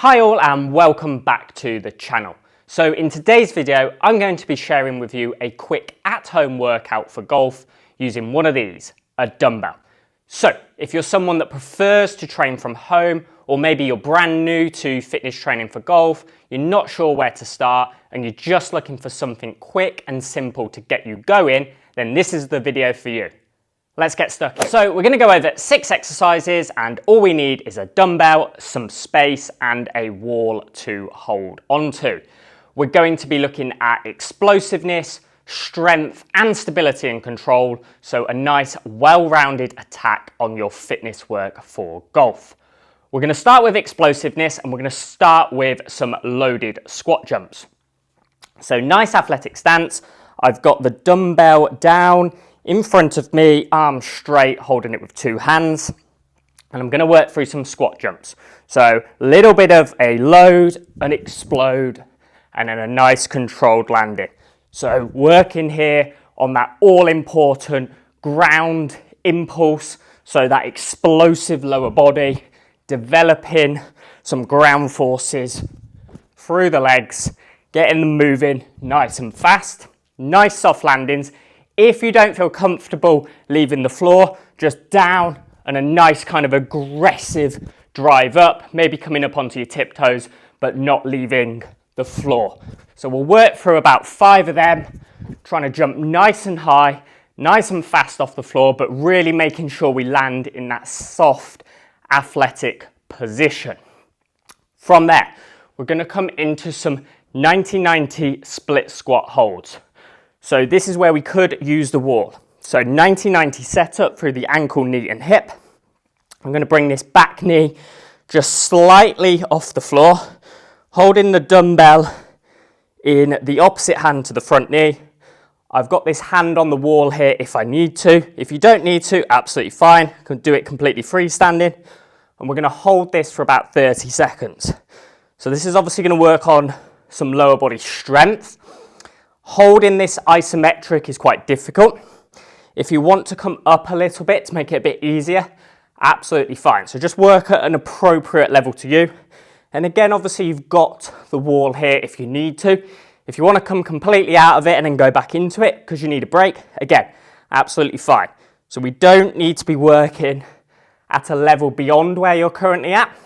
Hi all and welcome back to the channel. So in today's video, I'm going to be sharing with you a quick at-home workout for golf using one of these, a dumbbell. So if you're someone that prefers to train from home, or maybe you're brand new to fitness training for golf, you're not sure where to start, and you're just looking for something quick and simple to get you going, then this is the video for you. Let's get stuck in. So we're going to go over 6 exercises, and all we need is a dumbbell, some space and a wall to hold onto. We're going to be looking at explosiveness, strength and stability and control, so a nice well-rounded attack on your fitness work for golf. We're going to start with explosiveness, and we're going to start with some loaded squat jumps. So nice athletic stance. I've got the dumbbell down in front of me, arms straight, holding it with 2 hands. And I'm going to work through some squat jumps. So a little bit of a load, an explode, and then a nice controlled landing. So working here on that all-important ground impulse, so that explosive lower body, developing some ground forces through the legs, getting them moving nice and fast, nice soft landings. If you don't feel comfortable leaving the floor, just down and a nice kind of aggressive drive up, maybe coming up onto your tiptoes, but not leaving the floor. So we'll work through about 5 of them, trying to jump nice and high, nice and fast off the floor, but really making sure we land in that soft, athletic position. From there, we're going to come into some 90-90 split squat holds. So this is where we could use the wall. So 90-90 setup through the ankle, knee and hip. I'm going to bring this back knee just slightly off the floor, holding the dumbbell in the opposite hand to the front knee. I've got this hand on the wall here if I need to. If you don't need to, absolutely fine. I can do it completely freestanding. And we're going to hold this for about 30 seconds. So this is obviously going to work on some lower body strength. Holding this isometric is quite difficult. If you want to come up a little bit to make it a bit easier, absolutely fine. So just work at an appropriate level to you. And again, obviously you've got the wall here if you need to. If you want to come completely out of it and then go back into it because you need a break, again, absolutely fine. So we don't need to be working at a level beyond where you're currently at.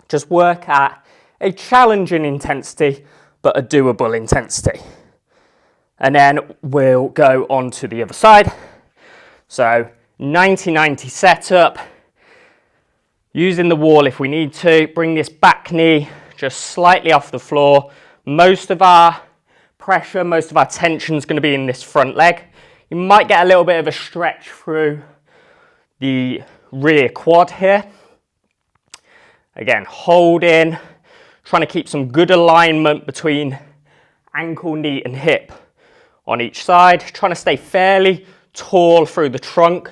Just work at a challenging intensity, but a doable intensity. And then we'll go on to the other side. So 90-90 setup, using the wall if we need to, bring this back knee just slightly off the floor. Most of our pressure, most of our tension is going to be in this front leg. You might get a little bit of a stretch through the rear quad here. Again, holding, trying to keep some good alignment between ankle, knee and hip on each side, trying to stay fairly tall through the trunk,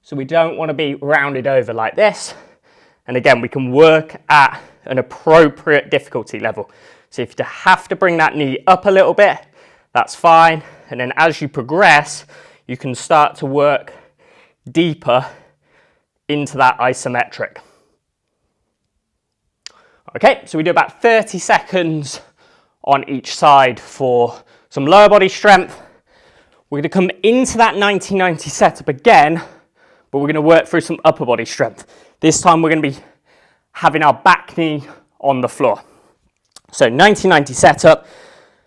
so we don't want to be rounded over like this. And again, we can work at an appropriate difficulty level. So if you have to bring that knee up a little bit, that's fine. And then as you progress, you can start to work deeper into that isometric. Okay, so we do about 30 seconds on each side for some lower body strength. We're going to come into that 90-90 setup again, but we're going to work through some upper body strength. This time we're going to be having our back knee on the floor. So 90-90 setup,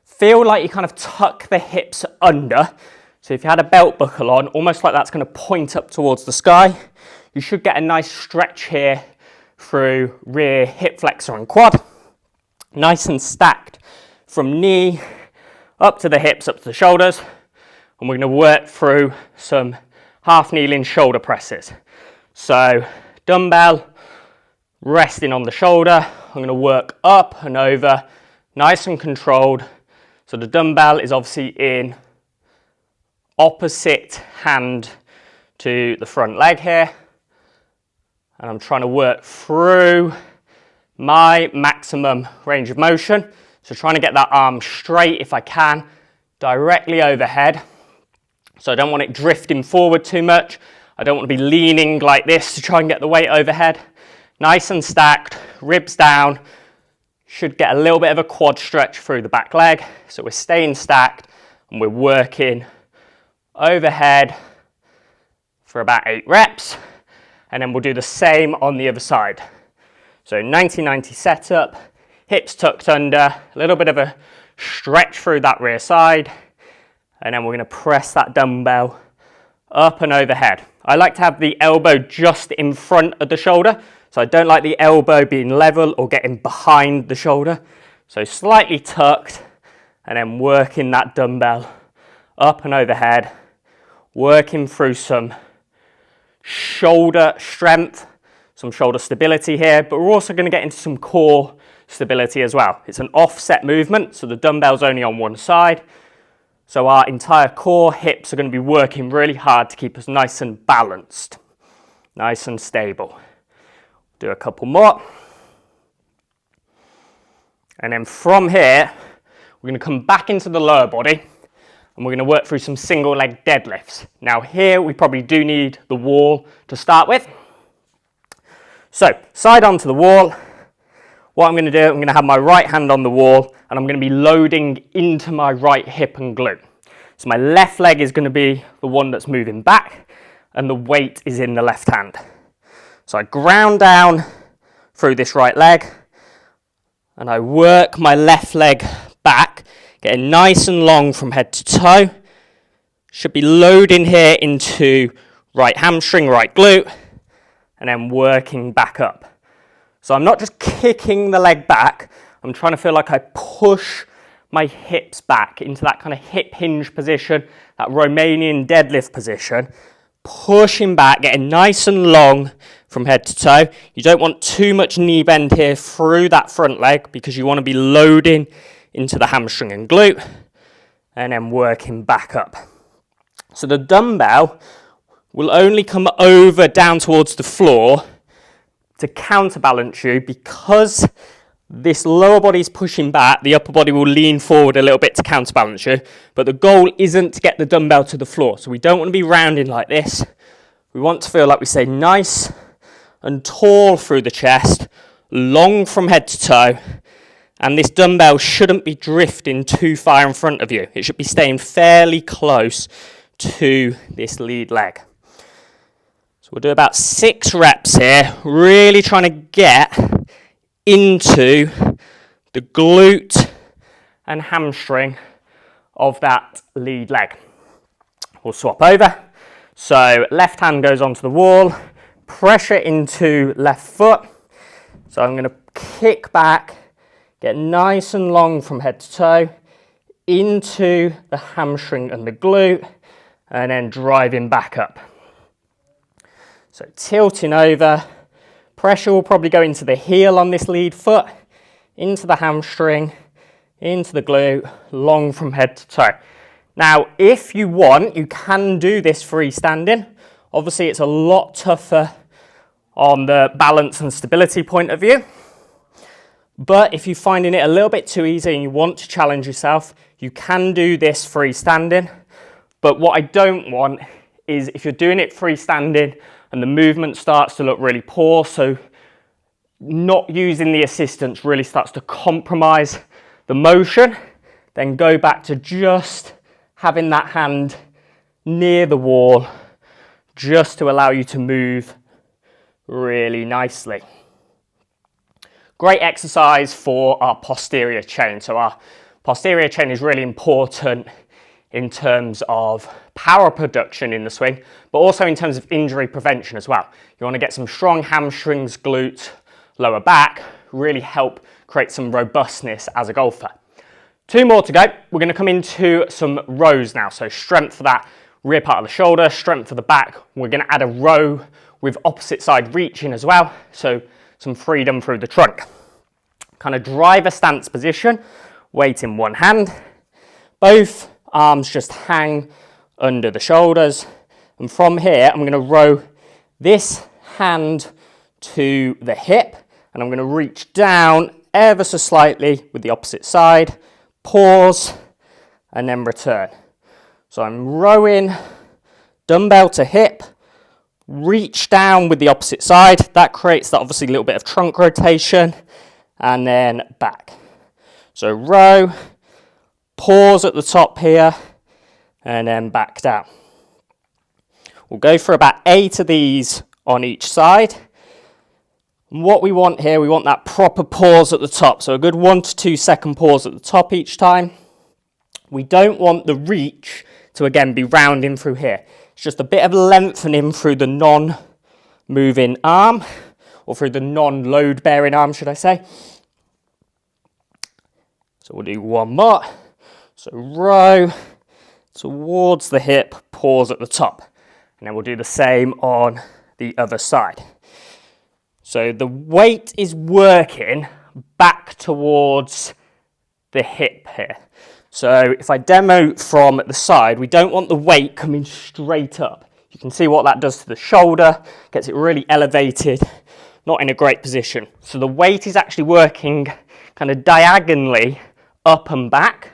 feel like you kind of tuck the hips under. So if you had a belt buckle on, almost like that's going to point up towards the sky, you should get a nice stretch here through rear hip flexor and quad. Nice and stacked from knee up to the hips, up to the shoulders, and we're going to work through some half kneeling shoulder presses. So dumbbell resting on the shoulder, I'm going to work up and over, nice and controlled. So the dumbbell is obviously in opposite hand to the front leg here, and I'm trying to work through my maximum range of motion. So trying to get that arm straight if I can, directly overhead. So I don't want it drifting forward too much. I don't want to be leaning like this to try and get the weight overhead. Nice and stacked, ribs down. Should get a little bit of a quad stretch through the back leg. So we're staying stacked and we're working overhead for about 8 reps. And then we'll do the same on the other side. So 90-90 setup, hips tucked under, a little bit of a stretch through that rear side. And then we're going to press that dumbbell up and overhead. I like to have the elbow just in front of the shoulder. So I don't like the elbow being level or getting behind the shoulder. So slightly tucked and then working that dumbbell up and overhead, working through some shoulder strength, some shoulder stability here, but we're also going to get into some core stability as well. It's an offset movement, so the dumbbell's only on one side. So our entire core, hips are going to be working really hard to keep us nice and balanced, nice and stable. Do a couple more. And then from here, we're going to come back into the lower body and we're going to work through some single leg deadlifts. Now here, we probably do need the wall to start with. So side onto the wall. What I'm going to do, I'm going to have my right hand on the wall and I'm going to be loading into my right hip and glute. So my left leg is going to be the one that's moving back and the weight is in the left hand. So I ground down through this right leg and I work my left leg back, getting nice and long from head to toe. Should be loading here into right hamstring, right glute, and then working back up. So I'm not just kicking the leg back, I'm trying to feel like I push my hips back into that kind of hip hinge position, that Romanian deadlift position, pushing back, getting nice and long from head to toe. You don't want too much knee bend here through that front leg because you want to be loading into the hamstring and glute and then working back up. So the dumbbell will only come over down towards the floor to counterbalance you because this lower body is pushing back, the upper body will lean forward a little bit to counterbalance you, but the goal isn't to get the dumbbell to the floor. So we don't want to be rounding like this. We want to feel like we stay nice and tall through the chest, long from head to toe, and this dumbbell shouldn't be drifting too far in front of you. It should be staying fairly close to this lead leg. We'll do about 6 reps here, really trying to get into the glute and hamstring of that lead leg. We'll swap over. So left hand goes onto the wall, pressure into left foot. So I'm going to kick back, get nice and long from head to toe, into the hamstring and the glute, and then driving back up. So tilting over, pressure will probably go into the heel on this lead foot, into the hamstring, into the glute, long from head to toe. Now, if you want, you can do this freestanding. Obviously, it's a lot tougher on the balance and stability point of view. But if you're finding it a little bit too easy and you want to challenge yourself, you can do this freestanding. But what I don't want is if you're doing it freestanding and the movement starts to look really poor, so not using the assistance really starts to compromise the motion, then go back to just having that hand near the wall just to allow you to move really nicely. Great exercise for our posterior chain. So our posterior chain is really important in terms of power production in the swing, but also in terms of injury prevention as well. You want to get some strong hamstrings, glutes, lower back, really help create some robustness as a golfer. 2 more to go. We're going to come into some rows now. So strength for that rear part of the shoulder, strength for the back. We're going to add a row with opposite side reaching as well. So some freedom through the trunk. Kind of driver stance position, weight in one hand. Both arms just hang under the shoulders. And from here, I'm going to row this hand to the hip. And I'm going to reach down ever so slightly with the opposite side. Pause, and then return. So I'm rowing dumbbell to hip, reach down with the opposite side. That creates that obviously little bit of trunk rotation, and then back. So row, pause at the top here, and then back down. We'll go for about 8 of these on each side. And what we want here, we want that proper pause at the top. So a good 1 to 2 second pause at the top each time. We don't want the reach to again be rounding through here. It's just a bit of lengthening through the non-moving arm, or through the non-load bearing arm, should I say. So we'll do one more. So row towards the hip, pause at the top. And then we'll do the same on the other side. So the weight is working back towards the hip here. So if I demo from the side, we don't want the weight coming straight up. You can see what that does to the shoulder, gets it really elevated, not in a great position. So the weight is actually working kind of diagonally up and back,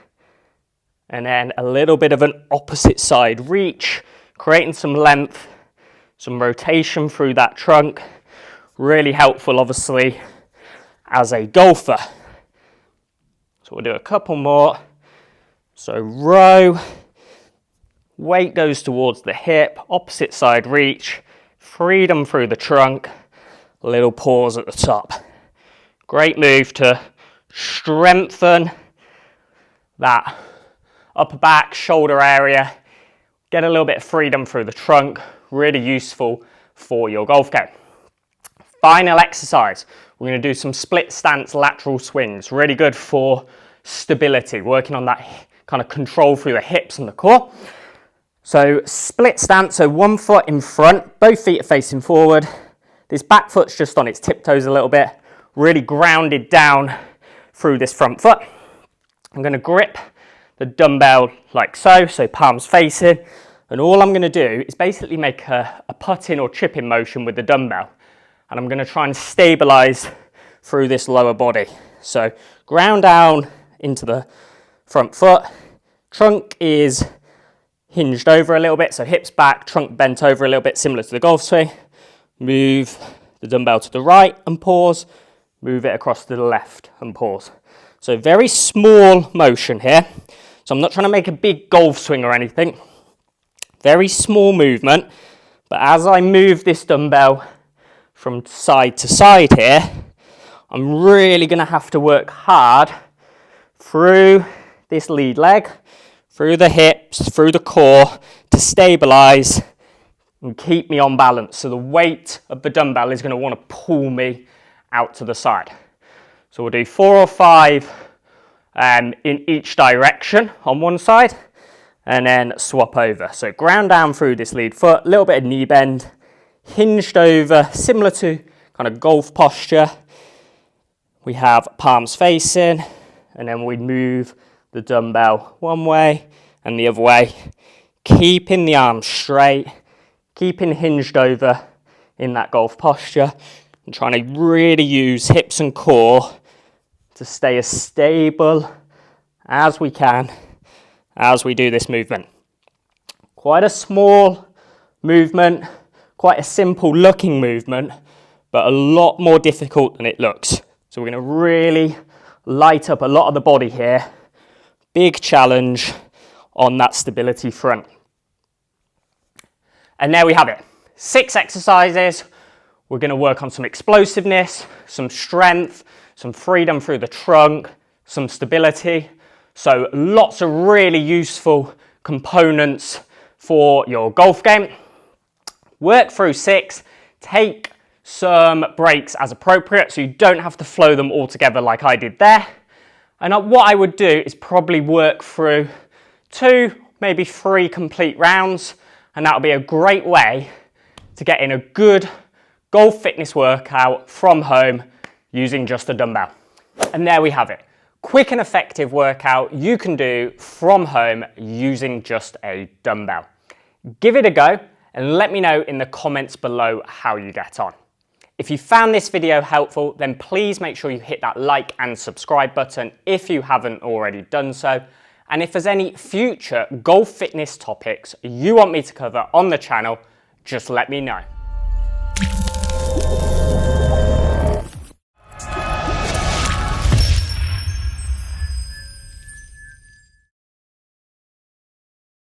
and then a little bit of an opposite side reach, creating some length, some rotation through that trunk. Really helpful, obviously, as a golfer. So we'll do a couple more. So row, weight goes towards the hip, opposite side reach, freedom through the trunk, little pause at the top. Great move to strengthen that upper back, shoulder area, get a little bit of freedom through the trunk, really useful for your golf game. Final exercise, we're going to do some split stance lateral swings, really good for stability, working on that kind of control through the hips and the core. So split stance, so one foot in front, both feet are facing forward. This back foot's just on its tiptoes a little bit, really grounded down through this front foot. I'm going to grip the dumbbell like so, so palms facing, and all I'm going to do is basically make a putting or chipping motion with the dumbbell, and I'm going to try and stabilize through this lower body. So ground down into the front foot, trunk is hinged over a little bit, so hips back, trunk bent over a little bit, similar to the golf swing. Move the dumbbell to the right and pause, move it across to the left and pause. So very small motion here. So I'm not trying to make a big golf swing or anything. Very small movement, but as I move this dumbbell from side to side here, I'm really going to have to work hard through this lead leg, through the hips, through the core to stabilize and keep me on balance. So the weight of the dumbbell is going to want to pull me out to the side. So we'll do 4 or 5 in each direction on one side, and then swap over. So ground down through this lead foot, a little bit of knee bend, hinged over, similar to kind of golf posture. We have palms facing, and then we move the dumbbell one way and the other way, keeping the arms straight, keeping hinged over in that golf posture, and trying to really use hips and core to stay as stable as we can as we do this movement. Quite a small movement, quite a simple looking movement, but a lot more difficult than it looks. So we're going to really light up a lot of the body here. Big challenge on that stability front. And there we have it. 6 exercises. We're going to work on some explosiveness, some strength, some freedom through the trunk, some stability. So lots of really useful components for your golf game. Work through 6. Take some breaks as appropriate, so you don't have to flow them all together like I did there. And what I would do is probably work through 2, maybe 3 complete rounds, and that'll be a great way to get in a good golf fitness workout from home using just a dumbbell. And there we have it. Quick and effective workout you can do from home using just a dumbbell. Give it a go and let me know in the comments below how you get on. If you found this video helpful, then please make sure you hit that like and subscribe button if you haven't already done so. And if there's any future golf fitness topics you want me to cover on the channel, just let me know.